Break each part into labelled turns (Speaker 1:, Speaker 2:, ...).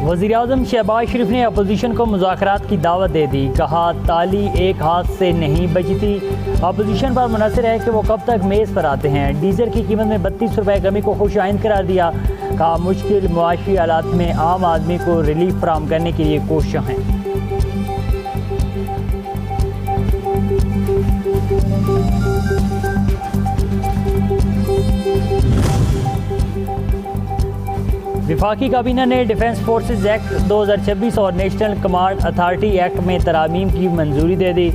Speaker 1: वज़ीर-ए-आज़म शहबाज शरीफ ने अपोजिशन को मुज़ाकरात की दावत दे दी। कहा ताली एक हाथ से नहीं बजती। अपोजिशन पर मुनसर है कि वो कब तक मेज़ पर आते हैं। डीजल की कीमत में 32 रुपये कमी को खुश आइंद करार दिया। कहा मुश्किल मुआशी हालात में आम आदमी को रिलीफ फराहम करने के लिए कोशिशें हैं। वफाकी काबीना ने डिफेंस फोर्सेज एक्ट 2026 और नेशनल कमांड अथॉरिटी एक्ट में तरामीम की मंजूरी दे दी।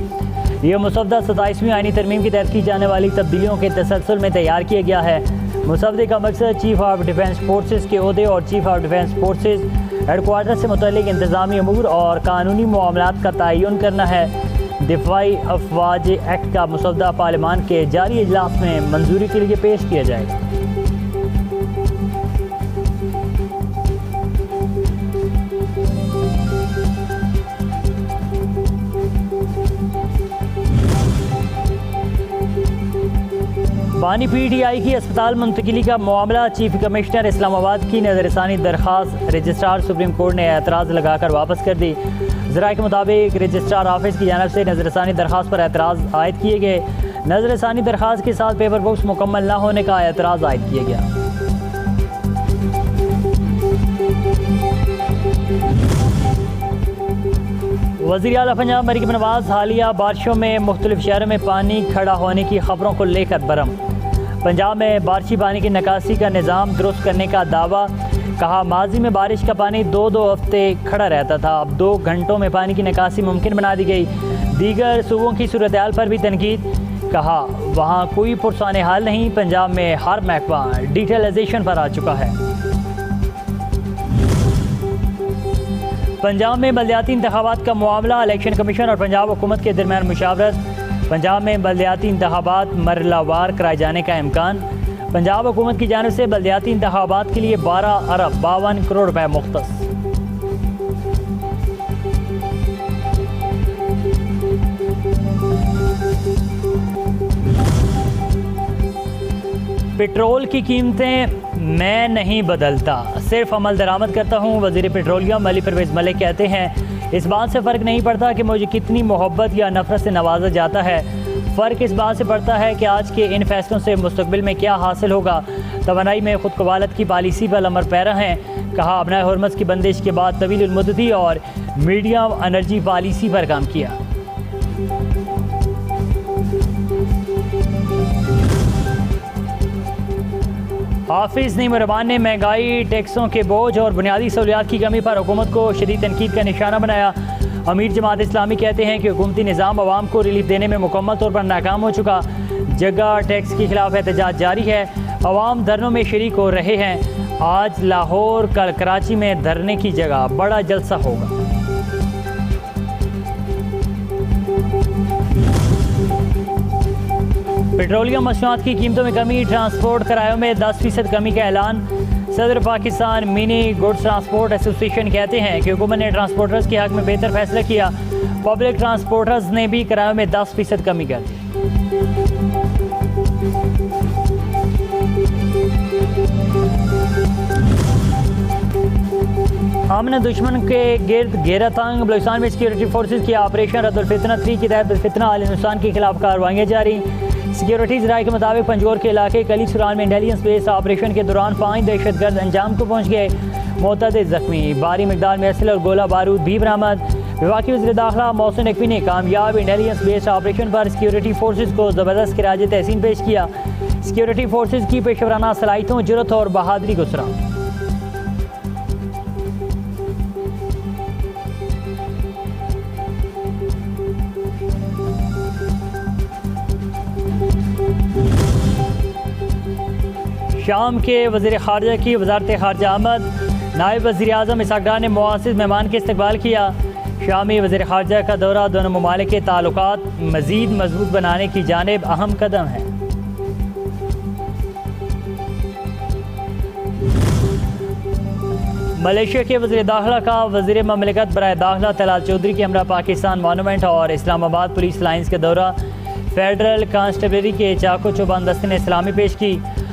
Speaker 1: यह मसौदा 27वीं आईनी तरमीम के तहत की जाने वाली तब्दीलियों के तसलसल में तैयार किया गया है। मसौदे का मकसद चीफ ऑफ डिफेंस फोर्सेज के ओहदे और chief of defence forces headquarter से मुतल्लिक इंतजामी अमूर और कानूनी मामलात का तयन करना है। दिफाई अफवाज एक्ट का मसौदा पार्लियामान के जारी इजलास में मंजूरी के लिए पेश किया जाएगा। बानी PTI की अस्पताल मुंतकिली का मामला चीफ कमिश्नर इस्लामाबाद की नज़रसानी दरख्वास्त रजिस्ट्रार सुप्रीम कोर्ट ने एतराज़ लगाकर वापस कर दी। ज़राए के मुताबिक रजिस्ट्रार ऑफिस की जानिब से नज़रसानी दरख्वास्त पर एतराज़ आयद किए गए। नज़रसानी दरख्वास्त के साथ पेपर बुक्स मुकम्मल न होने का एतराज़ आयद किया गया। वज़ीर आला पंजाब मरीम नवाज हालिया बारिशों में मुख्तलिफ शहरों में पानी खड़ा होने की खबरों को लेकर बरम। पंजाब में बारिशी पानी की निकासी का निज़ाम दुरुस्त करने का दावा। कहा माजी में बारिश का पानी दो हफ्ते खड़ा रहता था, अब 2 घंटों में पानी की निकासी मुमकिन बना दी गई। दीगर सूबों की सूरत हाल पर भी तनकीद। कहा वहाँ कोई पुरसान हाल नहीं, पंजाब में हर महकमा डिजिटलाइजेशन पर आ चुका है। पंजाब में बल्दियाती इंतखाबात का मामला। इलेक्शन कमीशन और पंजाब हुकूमत के दरमियान मुशावरत। पंजाब में बल्दियाती इंतखाबात मरलावार कराए जाने का इम्कान। पंजाब हुकूमत की जानिब से बल्दियाती इंतखाबात के लिए 12 अरब 52 करोड़ रुपए मुख्तस। पेट्रोल की कीमतें मैं नहीं बदलता, सिर्फ अमल दरामद करता हूँ। वज़ीर पेट्रोलियम अली परवेज़ मलिक कहते हैं इस बात से फ़र्क नहीं पड़ता कि मुझे कितनी मोहब्बत या नफ़रत से नवाजा जाता है, फ़र्क इस बात से पड़ता है कि आज के इन फैसलों से मुस्तक़बिल में क्या हासिल होगा। तवानाई में खुद कवालत की पॉलिसी पर अमर पैरा हैं। कहा अपना हुर्मत की बंदिश के बाद तवील मुद्दती और मीडियम एनर्जी पॉलिसी पर काम किया। हाफिज़ नईम रहमान ने महंगाई, टैक्सों के बोझ और बुनियादी सहूलियात की कमी पर हुकूमत को शदीद तनकीद का निशाना बनाया। अमीर जमात इस्लामी कहते हैं कि हुकूमती निज़ाम अवाम को रिलीफ देने में मुकम्मल तौर पर नाकाम हो चुका। जगह टैक्स के खिलाफ एहतजाज जारी है। अवाम धरनों में शरीक हो रहे हैं। आज लाहौर, कल कराची में धरने की जगह बड़ा जलसा होगा। पेट्रोलियम मसनूआत की कीमतों में कमी। ट्रांसपोर्ट किरायों में 10% कमी का ऐलान। सदर Pakistan mini goods transport association कहते हैं कि हुकूमत ने ट्रांसपोर्टर्स के हक में बेहतर फैसला किया। पब्लिक ट्रांसपोर्टर्स ने भी किरायों में 10% कमी कर दी। हमने दुश्मन के गिर्द घेरा तंग। बलूचिस्तान में सिक्योरिटी फोर्सेज की ऑपरेशन रद्दुल फितना 3 के तहत फितना आल हिंदुस्तान के खिलाफ कार्रवाइयाँ जारी। सिक्योरिटीज़ राय के मुताबिक पंजौर के इलाके कली सुरान में इंटेलिजेंस बेस्ड ऑपरेशन के दौरान 5 दहशतगर्द अंजाम को पहुँच गए। मुतअद्दिद ज़ख्मी। भारी मिकदार में असलह और गोला बारूद भी बरामद। वफाकी वज़ीर दाखिला मोहसिन नकवी ने कामयाब इंटेलिजेंस बेस्ड ऑपरेशन पर सिक्योरिटी फोर्सेज को ज़बरदस्त खिराज तहसीन पेश किया। सिक्योरिटी फोर्सेज की पेशवराना सलाहियतों, जुर्रत और बहादुरी को सराहा। शाम के वज़ीर ख़ारजा की वज़ारत ख़ारजा आमद। नायब वज़ीर आज़म इसहाक़ डार ने मुआज़िज़ मेहमान के इस्तक़बाल किया। शामी वज़ीर ख़ारजा का दौरा दोनों ममालिक के ताल्लुकात मज़ीद मजबूत बनाने की जानिब अहम कदम है। मलेशिया के वज़ीर दाखिला का वज़ीर ममलिकत बराए दाखिला तलाल चौधरी के हमरा पाकिस्तान मॉन्यूमेंट और इस्लामाबाद पुलिस लाइन्स का दौरा। फेडरल कांस्टेबलरी के चाको चौबंद दस्ते ने सलामी पेश की।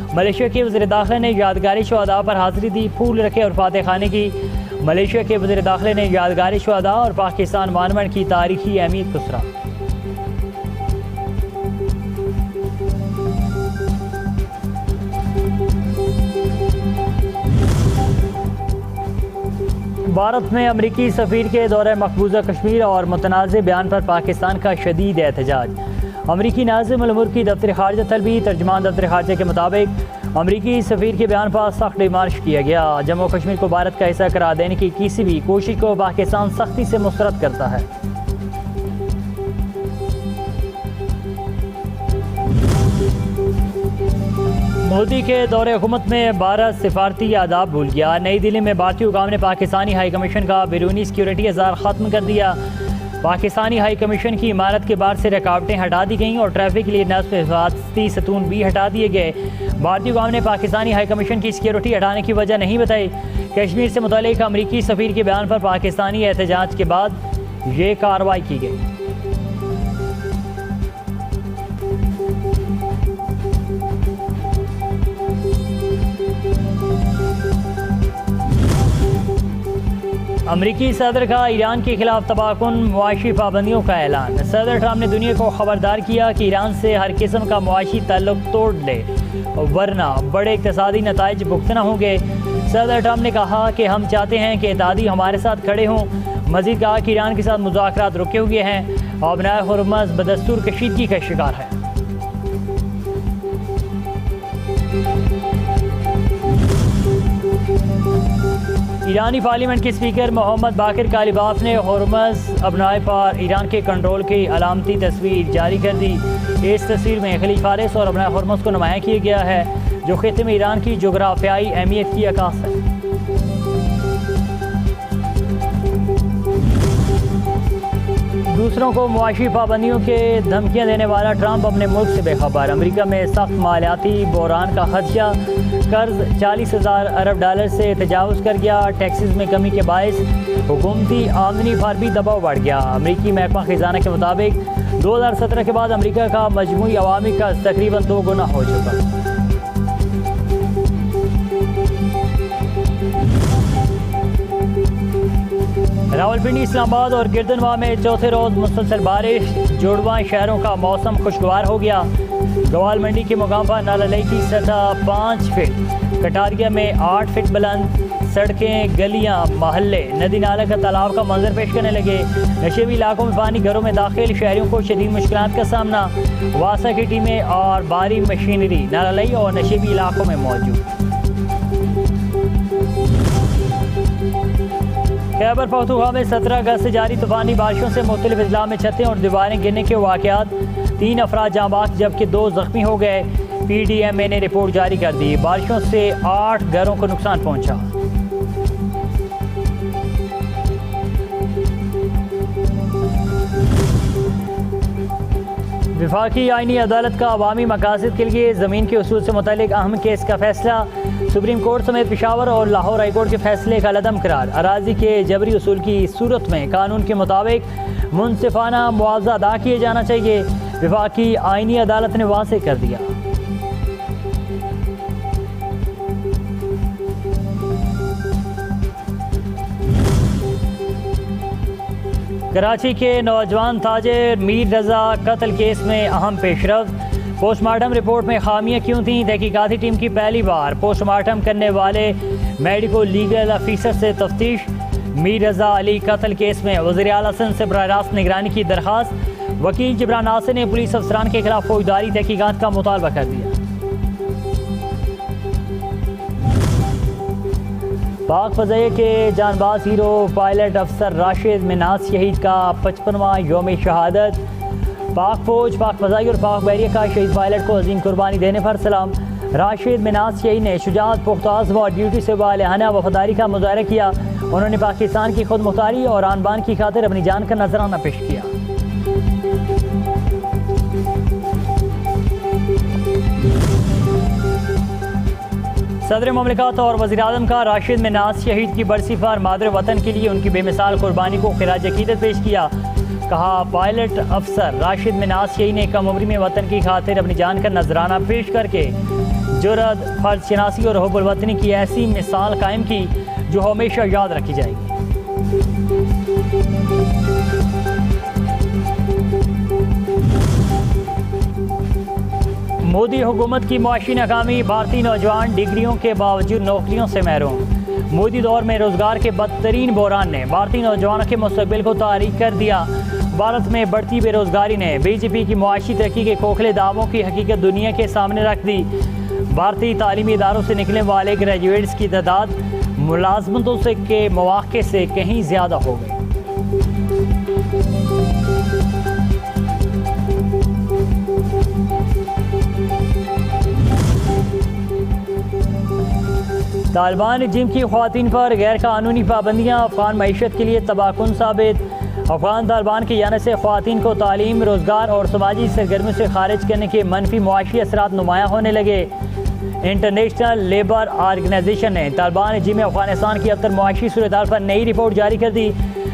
Speaker 1: मलेशिया के वज़ीर दाखिला ने यादगारी शहादा पर हाज़िरी दी, फूल रखे और फातह खाने की। मलेशिया के वज़ीर दाखिला ने यादगारी शुहदा और पाकिस्तान मॉन्यूमेंट की तारीखी अहमियत को सराहा। भारत में अमरीकी सफ़ीर के दौरे मकबूजा कश्मीर और मुतनाज़ बयान पर पाकिस्तान का शदीद एहतजाज। अमरीकी नाज़िम अल मुल्क की दफ्तर खारजा तलबी तर्जमान दफ्तर खारजा के मुताबिक अमरीकी सफ़ीर के बयान पर सख्त डिमार्च किया गया। जम्मू कश्मीर को भारत का हिस्सा करार देने की किसी भी कोशिश को पाकिस्तान सख्ती से मुस्तरद करता है। मोदी के दौरे हुकूमत में भारत सिफारती आदाब भूल गया। नई दिल्ली में भारतीय हुकाम ने पाकिस्तानी हाई कमीशन का बैरूनी सिक्योरिटी अज़ार ख़त्म कर दिया। पाकिस्तानी हाई कमीशन की इमारत के बाहर से रुकावटें हटा दी गईं और ट्रैफिक के लिए नस्ब हिफाजती सतून भी हटा दिए गए। भारतीय हुकाम ने पाकिस्तानी हाई कमीशन की सिक्योरिटी हटाने की वजह नहीं बताई। कश्मीर से मुतल्लिक अमरीकी सफ़ीर के बयान पर पाकिस्तानी एहतजाज के बाद ये कार्रवाई की गई। अमरीकी सदर का ईरान के खिलाफ तबाहकुन मुआशी पाबंदियों का ऐलान। सदर ट्रंप ने दुनिया को खबरदार किया कि ईरान से हर किस्म का मुआशी ताल्लुक तोड़ ले, वरना बड़े इक़्तिसादी नताइज भुगतना होंगे। सदर ट्रंप ने कहा कि हम चाहते हैं कि इत्तेहादी हमारे साथ खड़े हों। मजीद कहा कि ईरान के साथ मुज़ाकरात रुके हुए हैं और बनाए हुर्मुज़ बदस्तूर कशीदगी का शिकार है। ईरानी पार्लियामेंट के स्पीकर मोहम्मद बाकिर कालिबाफ ने हुर्मुज़ अबनाए पर ईरान के कंट्रोल की अलामती तस्वीर जारी कर दी। इस तस्वीर में खलीज फारिस और अबनाए हुर्मुज़ को नुमाया किया गया है, जो खित्ते में ईरान की जोग्राफियाई अहमियत की अक्कास है। दूसरों को मुआशी पाबंदियों के धमकियां देने वाला ट्रंप अपने मुल्क से बेखबर। अमेरिका में सख्त मालियाती बहरान का खदशा। कर्ज 40,000 अरब डॉलर से तजावुज़ कर गया। टैक्सेस में कमी के बायस हुकूमती आमदनी पर भी दबाव बढ़ गया। अमेरिकी महकमा खजाना के मुताबिक 2017 के बाद अमेरिका का मजमूई अवामी कर्ज तकरीबन 2 गुना हो चुका। रावलपिंडी, इस्लामाबाद और गिरदनवा में चौथे रोज मुसलसल बारिश। जुड़वा शहरों का मौसम खुशगवार हो गया। गवाल मंडी के मुकाम पर नाला लई की सतह 5 फीट, कटारिया में 8 फीट बुलंद। सड़कें, गलियां, मोहल्ले नदी नाला का तालाब का मंजर पेश करने लगे। नशेबी इलाकों में पानी घरों में दाखिल, शहरियों को शदीद मुश्किलात का सामना। वासा की टीमें और भारी मशीनरी नाला लई और नशेबी इलाकों में मौजूद। खैबर पख्तूनख्वा में 17 अगस्त से जारी तूफानी बारिशों से मुख्तलिफ अजला में छतें और दीवारें गिरने के वाक़यात। 3 अफराद जाँ बाक जबकि 2 ज़ख्मी हो गए। PDMA ने रिपोर्ट जारी कर दी। बारिशों से 8 घरों को नुकसान पहुँचा। वफाकी आईनी अदालत का अवामी मकासद के लिए ज़मीन के उसूल से मुतल्लिक अहम केस का फैसला। सुप्रीम कोर्ट समेत पेशावर और लाहौर हाई कोर्ट के फैसले का लदम करार। अराजी के जबरी उसूल की सूरत में कानून के मुताबिक मुनसिफाना मुआवजा अदा किए जाना चाहिए, वफाकी आईनी अदालत ने वाज़ेह कर दिया। कराची के नौजवान ताजिर मीर रजा कत्ल केस में अहम पेशरफ्त। पोस्टमार्टम रिपोर्ट में खामियां क्यों थीं? तहकीकाती टीम की पहली बार पोस्टमार्टम करने वाले मेडिको लीगल अफीसर से तफ्तीश। मीर रजा अली कत्ल केस में वज़ीर आला सिंध से बराह रास्त निगरानी की दरख्वास्त। वकील जिब्रान नासिर ने पुलिस अफसरान के खिलाफ फौजदारी तहकीकात का मुतालबा कर दिया। पाक फ़ज़ाइया के जानबाज हीरो पायलट अफसर राशिद मिन्हाज शहीद का 55वां यौम शहादत। पाक फ़ौज, पाक फ़ज़ाइया और पाक बहरिया का शहीद पायलट को अजीम कुर्बानी देने पर सलाम। राशिद मिन्हाज शहीद ने शुजाअत, पुख्ताज़्म और ड्यूटी से वालिहाना वफादारी का मुज़ाहरा किया। उन्होंने पाकिस्तान की खुद मुख्तारी और आन बान की खातिर अपनी जान का नजराना पेश किया। सदर ममलिकत और वज़ीर आज़म का राशिद मिन्हाज शहीद की बरसी पर मादर वतन के लिए उनकी बेमिसाल कुर्बानी को खिराज अकीदत पेश किया। कहा, पायलट अफसर राशिद मिन्हाज शहीद ने कम उम्री में वतन की खातिर अपनी जान का नजराना पेश करके जुर्रत, फर्ज शनासी और हुब्बुल वतनी की ऐसी मिसाल कायम की जो हमेशा याद रखी जाएगी। मोदी हुकूमत की मुआशी नाकामी, भारतीय नौजवान डिग्रियों के बावजूद नौकरियों से महरूम। मोदी दौर में रोजगार के बदतरीन बहरान ने भारतीय नौजवानों के मुस्तकबिल को तारीख कर दिया। भारत में बढ़ती बेरोजगारी ने बीजेपी की मुआशी तरक्की के खोखले दावों की हकीकत दुनिया के सामने रख दी। भारतीय तालीमी इदारों से निकलने वाले ग्रेजुएट्स की तादाद मुलाजमतों से के मौके से कहीं ज़्यादा हो गई। तालिबान जिम की ख़वातीन पर गैर कानूनी पाबंदियाँ अफ़गान मईशत के लिए तबाहकुन साबित। अफ़गान तालिबान की जानिब से ख़वातीन को तालीम, रोज़गार और समाजी सरगर्मियों से खारिज करने के मनफी मुआशी असरात नुमायाँ होने लगे। इंटरनेशनल लेबर ऑर्गेनाइजेशन ने तालिबान जिम अफ़गानिस्तान की अबतर मुआशी सूरत पर नई रिपोर्ट जारी कर दी।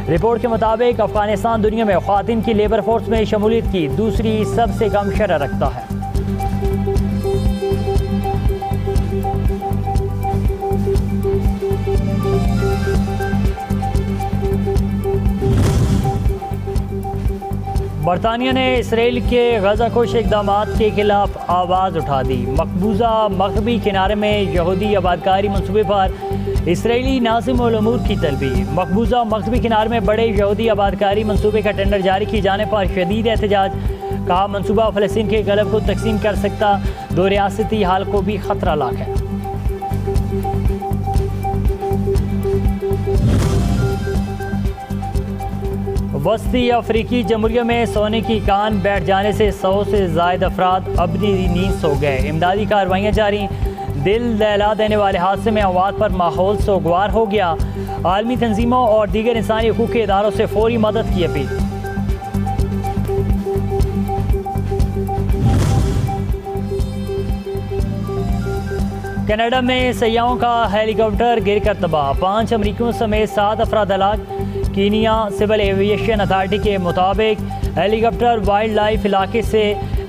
Speaker 1: रिपोर्ट के मुताबिक अफ़गानिस्तान दुनिया में ख़वातीन की लेबर फोर्स में शमूलियत की दूसरी सबसे कम शरह रखता है। बरतानिया ने इसराइल के गज़ाकोश इक़दामात के खिलाफ आवाज़ उठा दी। मकबूजा मग़रबी किनारे में यहूदी आबादकारी मनसूबे पर इसराइली नाज़िम उल उमूर की तलबी। मकबूजा मग़रबी किनारे में बड़े यहूदी आबादकारी मनसूबे का टेंडर जारी किए जाने पर शदीद एहतजाज। कहा मनसूबा फ़लस्तीन के गलब को तकसीम कर सकता, दो रियासती हाल को भी ख़तरा लाक है। वस्ती अफ्रीकी जमहूरिया में सोने की कान बैठ जाने से 100 से ज़ायद अफराद अपनी नींद सो गए। इमदादी कार्रवाइयाँ जारी। दिल दहला देने वाले हादसे में अमवात पर माहौल सोगवार हो गया। आलमी तंजीमों और दीगर इंसानी हकूक़ के इदारों से फौरी मदद की अपील। कनाडा में सयाहों का हेलीकॉप्टर गिरकर तबाह, 5 अमरीकियों समेत 7 अफराद हलाक। कीनिया सिविल एविएशन अथॉरिटी के मुताबिक हेलीकॉप्टर वाइल्ड लाइफ इलाके से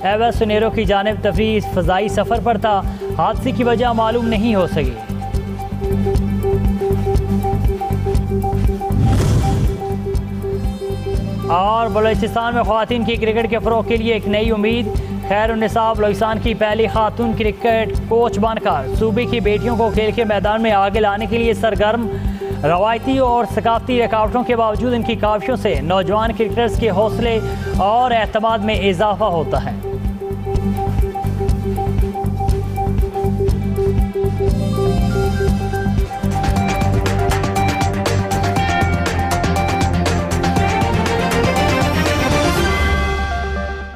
Speaker 1: एवासोनेरो की जानिब तफरीही फ़ज़ाई सफ़र पर था। हादसे की वजह मालूम नहीं हो सकी। और बलूचिस्तान में ख़वातीन की क्रिकेट के फ़रोग़ के लिए एक नई उम्मीद। खैरुन्निसा बलूचिस्तान की पहली खातून क्रिकेट कोच बनकर सूबे की बेटियों को खेल के मैदान में आगे लाने के लिए सरगर्म। रवायती और सकाफती रुकावटों के बावजूद इनकी काविशों से नौजवान क्रिकेटर्स के हौसले और एतमाद में इजाफा होता है।